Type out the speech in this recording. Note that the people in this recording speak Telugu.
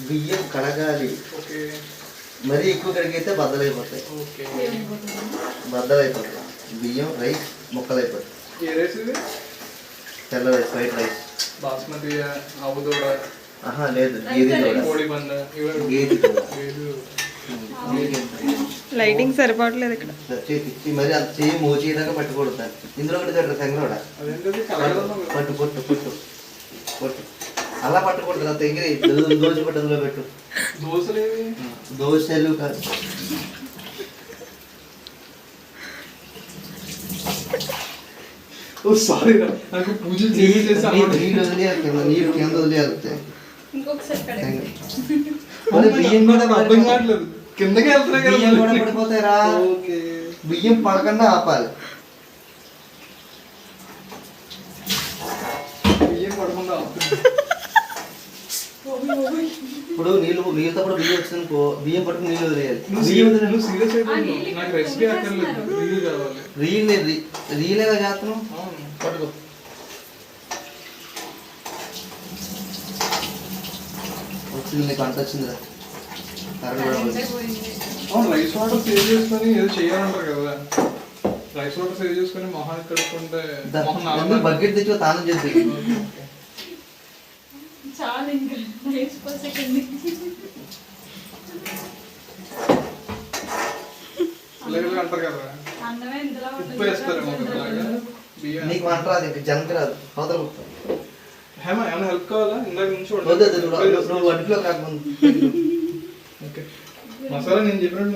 బియ్యం కడగాలి. మరీ ఎక్కువ కడిగితే బద్దలైపోతాయి. బద్దలైపోతాయి. బియ్యం రైస్ ముక్కలైపోతాయి. ఏ రైస్ ఇది? తెల్ల రైస్, వైట్ రైస్. బాస్మతి, ఆవు దూడ? లేదు, గేదె దూడ. కోడి బంద, గేదె దూడ. లైటింగ్ సరిపోవట్లేదు ఇక్కడ. మరి అంత చేయి మోచేదాకా పట్టుకూడదు. ఇందులో ఒకటి దగ్గర తెంగడ పట్టు పొట్టు పొట్టు పొట్టు అలా పట్టకూడదు. అంత ఎగిరి దోశ పట్టదులో పెట్టు. దోశలు కాదు. సారీ నాకు పూజ నీరు కింద వదిలేస్తే బియ్యం కూడా అర్థం కావట్లేదు. కిందకి వెళ్తున్నాయి కదా, బియ్యం కూడా పడిపోతాయిరా. బియ్యం పడకుండా ఆపాలి. బియ్యం పడకుండా ఇప్పుడు నీళ్ళతో కూడా బియ్యం వచ్చిందనుకో, బియ్యం పట్టుకుని నీళ్ళు వదిలేయాలి. నాకు రెసిపీ అక్కర్లేదు, రీల్ కావాలి. రీలేగా చేస్తున్నాం. పట్టుకో. వచ్చింది, నీకు అంత వచ్చిందిరా. రైస్ వాటర్ సేవ్ చేసుకొని ఏదో చేయాలంటారు కదా. రైస్ వాటర్ సేవ్ చేసుకొని మొహానికి కడుక్కుంటే బకెట్ తెచ్చి తానం చేసి చాలా ఇంకా అంటారు కదా. ఉప్పు వేస్తారేమో నీకు వంట రాదు, జనకి రాదు. అవతల హేమా ఏమైనా హెల్ప్ కావాలా? ఇందాక నుంచి నువ్వు అడ్డులో కాకుండా మసాలా నేను చెప్పినట్టు